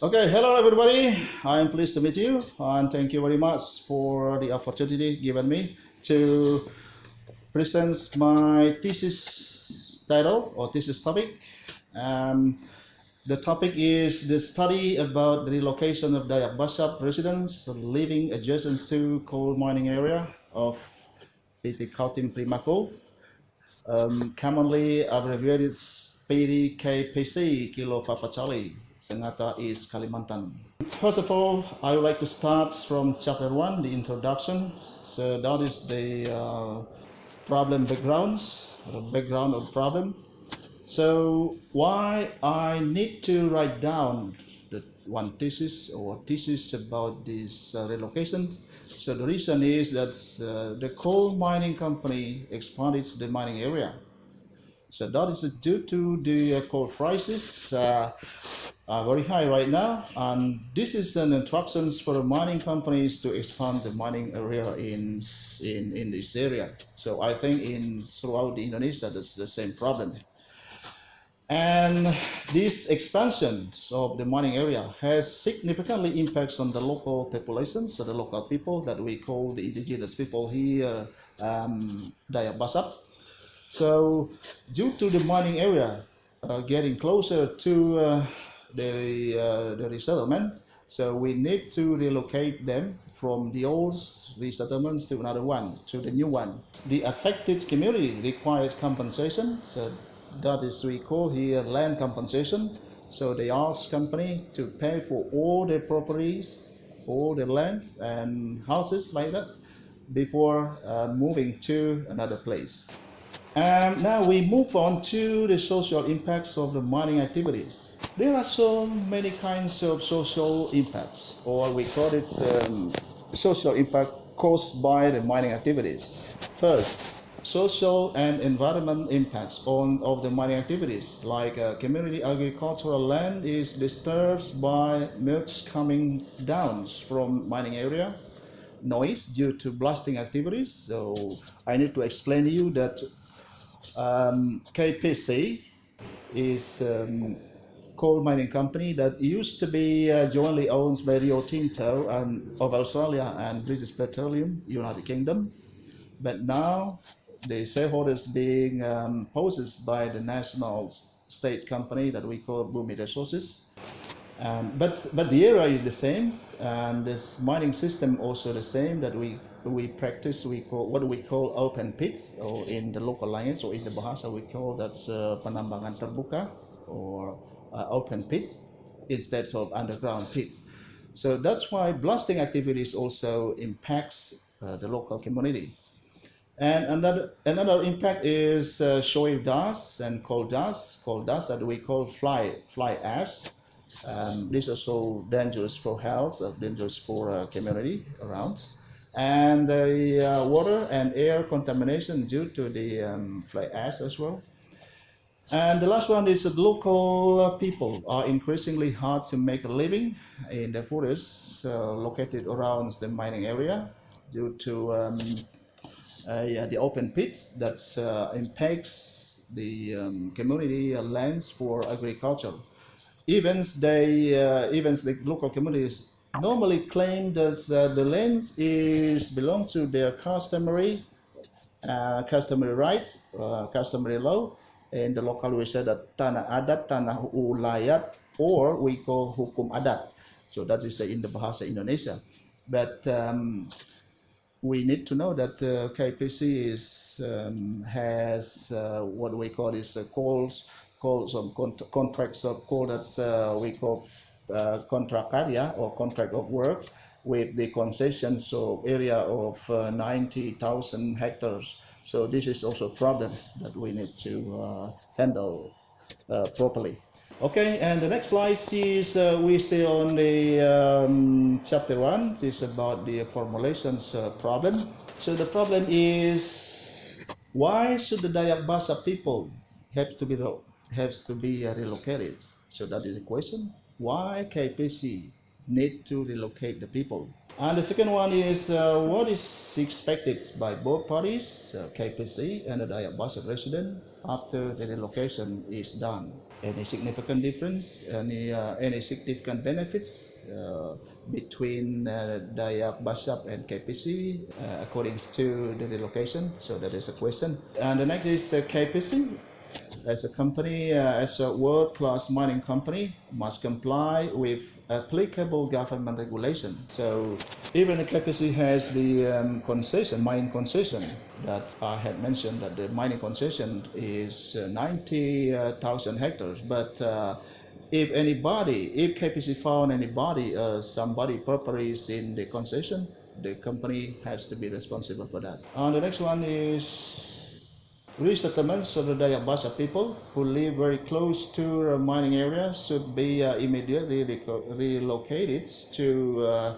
Okay, hello everybody. I'm pleased to meet you and thank you very much for the opportunity given me to present my thesis title or thesis topic. Um, the topic is the study about the relocation of Dayak Basab residents living adjacent to coal mining area of PT Kaltim Primako, commonly abbreviated PDKPC Kilo Papa Charlie, Sangatta East Kalimantan. First of all, I would like to start from chapter 1, the introduction. So that is the problem backgrounds, background of problem. So why I need to write down the one thesis or thesis about this relocation. So the reason is that the coal mining company expanded the mining area. So that is due to the coal prices are very high right now, and this is an instructions for the mining companies to expand the mining area in this area. So I think throughout the Indonesia that's the same problem. And this expansion of the mining area has significantly impacts on the local population, so the local people that we call the indigenous people here, Dayak Basab. So due to the mining area getting closer to the resettlement, so we need to relocate them from the old resettlements to another one, to the new one. The affected community requires compensation, so that is we call here land compensation. So they ask company to pay for all their properties, all the lands and houses like that before moving to another place. Now we move on to the social impacts of the mining activities. There are so many kinds of social impacts, or we call it social impact caused by the mining activities. First, social and environmental impacts of the mining activities, like community agricultural land is disturbed by milks coming down from mining area, noise due to blasting activities. So I need to explain to you that KPC is coal mining company that used to be jointly owned by Rio Tinto and of Australia and British Petroleum, United Kingdom, but now the shareholders being possessed by the national state company that we call Bumi Resources. But the area is the same, and this mining system also the same that we practice. We call what we call open pits, or in the local language or in the bahasa we call that's penambangan terbuka or open pits instead of underground pits. So that's why blasting activities also impacts the local communities. And another impact is soil dust and coal dust that we call fly ash. This is also dangerous for health, dangerous for community around. And the water and air contamination due to the fly ash as well. And the last one is that local people are increasingly hard to make a living in the forests located around the mining area due to the open pits that impacts the community lands for agriculture. Even the local communities normally claim that the land belong to their customary right, customary law. In the local we say that tanah adat, tanah ulayat, or we call hukum adat. So that is in the bahasa Indonesia. But we need to know that KPC has what we call is some contracts of coal that we call contract area or contract of work with the concessions of area of 90,000 hectares. So this is also problems that we need to handle properly. Okay, and the next slide is we still on the chapter 1. This is about the formulations problem. So the problem is, why should the Dayak Basa people have to be relocated? So that is the question. Why KPC need to relocate the people. And the second one is what is expected by both parties, KPC and the Dayak Basak resident, after the relocation is done. Any significant difference, any significant benefits between Dayak Basak and KPC according to the relocation? So that is a question. And the next is KPC. As a company, as a world-class mining company, must comply with applicable government regulation. So even the KPC has the concession, mining concession, that I had mentioned that the mining concession is 90,000 hectares. But if KPC found somebody properties in the concession, the company has to be responsible for that. And the next one is resettlements of the Dayak Basak people who live very close to a mining area should be immediately relocated to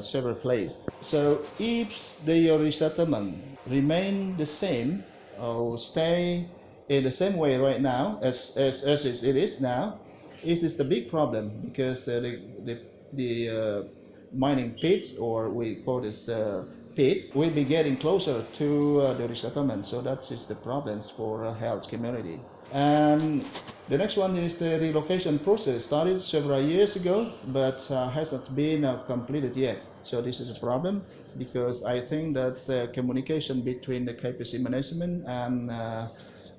several places. So if the resettlement remain the same or stay in the same way right now as it is now, it is a big problem because the mining pits, or we call this pit, will be getting closer to the resettlement. So that is the problems for health community. And the next one is the relocation process started several years ago, but hasn't been completed yet. So this is a problem because I think that communication between the KPC management and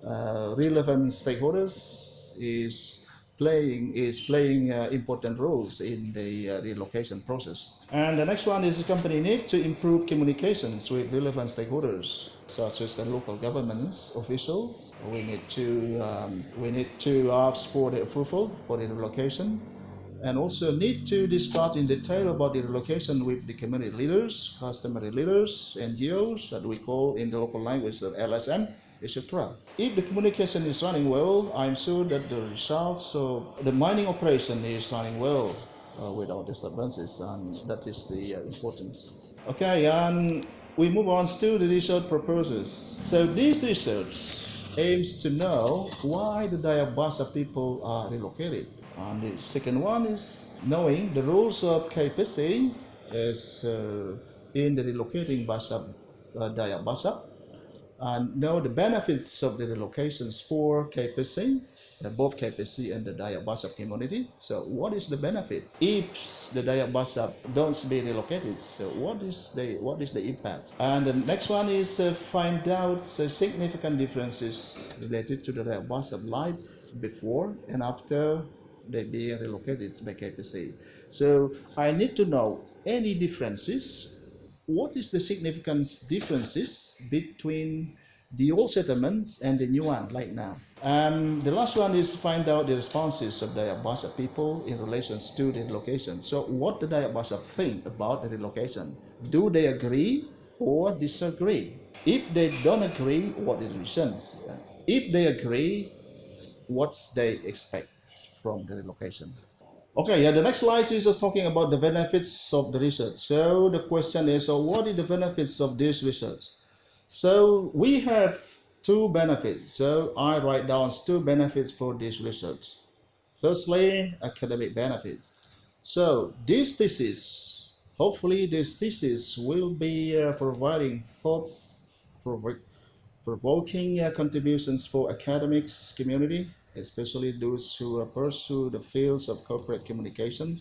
relevant stakeholders is playing important roles in the relocation process. And the next one is the company needs to improve communications with relevant stakeholders, such as the local governments officials. We need to ask for the approval for the relocation, and also need to discuss in detail about the relocation with the community leaders, customary leaders, NGOs, that we call in the local language the LSM, etc. If the communication is running well, I'm sure that the results of the mining operation is running well without disturbances, and that is the importance. Okay, and we move on to the research purposes. So this research aims to know why the Dayak Basak people are relocated. And the second one is knowing the rules of KPC as in the relocating Dayak Basak, and know the benefits of the relocations for KPC, both KPC and the Dayak Basak community. So what is the benefit if the Dayak Basak don't be relocated? So what is the impact? And the next one is find out significant differences related to the Dayak Basak life before and after they being relocated by KPC. So I need to know any differences. What is the significant differences between the old settlements and the new one right now? And the last one is find out the responses of Dayak Basak people in relation to the relocation. So what the Dayak Basak think about the relocation? Do they agree or disagree? If they don't agree, what is the reasons? If they agree, what they expect from the relocation? Okay, yeah, the next slide is just talking about the benefits of the research. So the question is, so what are the benefits of this research? So we have two benefits. So I write down two benefits for this research. Firstly, academic benefits. So this thesis, hopefully this thesis will be providing thoughts, provoking contributions for academics community, especially those who pursue the fields of corporate communication,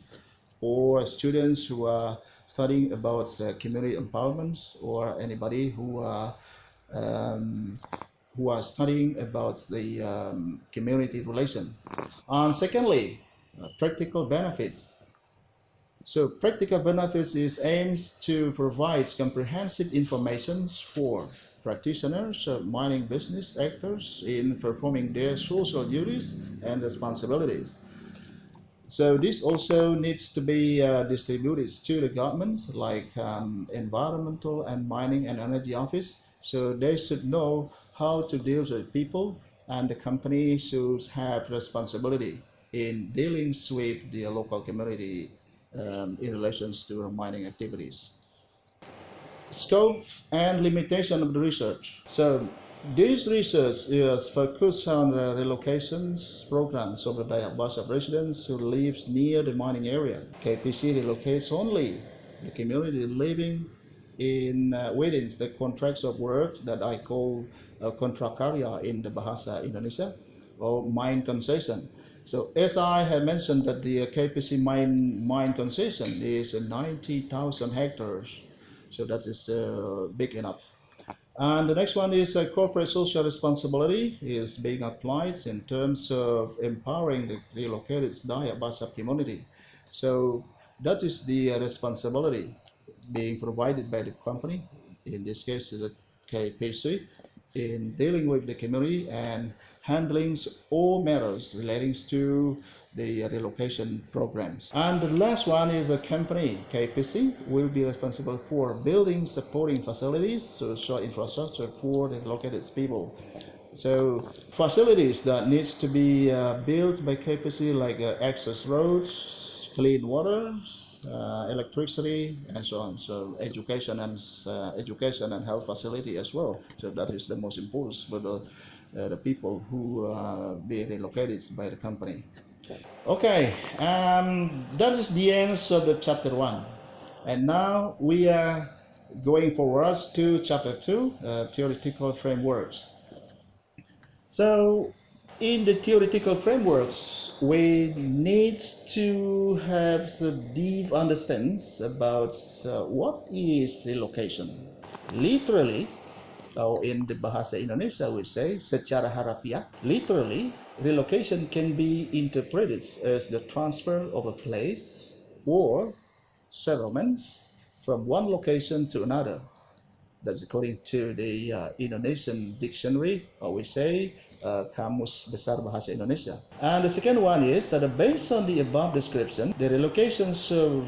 or students who are studying about community empowerment, or anybody who are studying about the community relation. And secondly, practical benefits. So practical benefits is aims to provide comprehensive information for practitioners, mining business actors in performing their social duties and responsibilities. So this also needs to be distributed to the governments, like Environmental and Mining and Energy Office. So they should know how to deal with people, and the company should have responsibility in dealing with the local community in relation to mining activities. Scope and limitation of the research. So this research is focused on the relocations programs of the Dayak Basab residents who live near the mining area. KPC relocates only the community living in within the contracts of work that I call kontrak karya in the Bahasa Indonesia, or mine concession. So as I have mentioned that the KPC mine concession is 90,000 hectares, so that is big enough. And the next one is corporate social responsibility is being applied in terms of empowering the relocated Dayak Basab community. So that is the responsibility being provided by the company, in this case the KPC, in dealing with the community and handling all matters relating to the relocation programs. And the last one is the company, KPC, will be responsible for building supporting facilities, social infrastructure for the relocated people. So facilities that needs to be built by KPC, like access roads, clean water, electricity, and so on. So education and health facility as well. So that is the most important for the people who are being relocated by the company. Okay, that is the end of the chapter 1, and now we are going forward to chapter 2, theoretical frameworks. So in the theoretical frameworks, we need to have a deep understanding about what is relocation. Literally, or in the Bahasa Indonesia we say secara harafiah, literally relocation can be interpreted as the transfer of a place or settlements from one location to another. That's according to the Indonesian dictionary, or we say Kamus Besar Bahasa Indonesia. And the second one is that based on the above description, the relocations of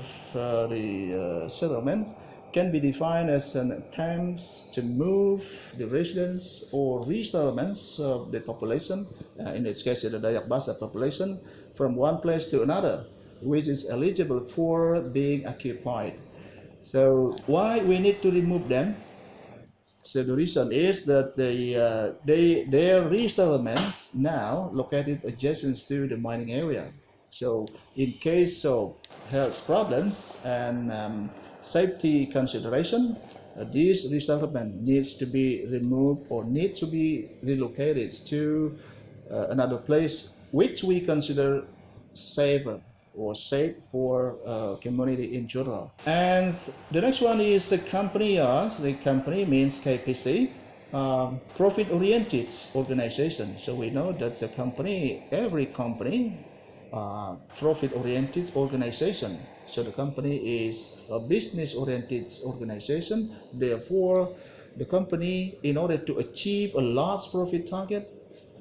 the settlement can be defined as an attempt to move the residents or resettlements of the population, in this case the Dayak Basab population, from one place to another, which is eligible for being occupied. So why we need to remove them? So the reason is that their resettlements now located adjacent to the mining area. So in case of health problems and safety consideration, this resettlement needs to be removed or need to be relocated to another place which we consider safer or safe for community in general. And the next one is the company. The company means KPC, profit-oriented organization. So we know that the company, every company, profit-oriented organization. So the company is a business-oriented organization. Therefore, the company, in order to achieve a large profit target,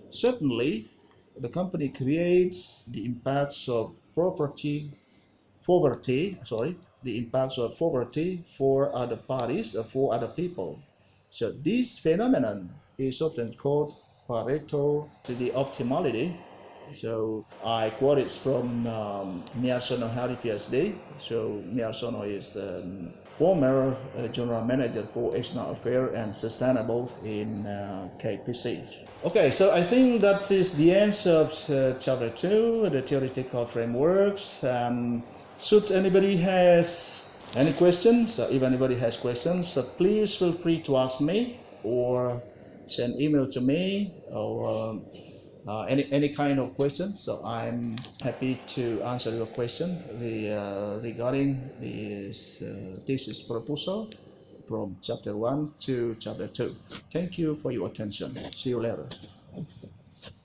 certainly the company creates the impacts of poverty, the impacts of poverty for other parties, for other people. So this phenomenon is often called Pareto to the optimality. So I quote it from Miarsono Hari PhD. So Miarsono is former general manager for external affairs and sustainable in KPC. Okay, so I think that is the end of chapter 2, the theoretical frameworks. Should anybody has any questions, if anybody has questions, please feel free to ask me or send email to me, or any kind of question. So I'm happy to answer your question regarding this thesis proposal from chapter 1 to chapter 2. Thank you for your attention. See you later.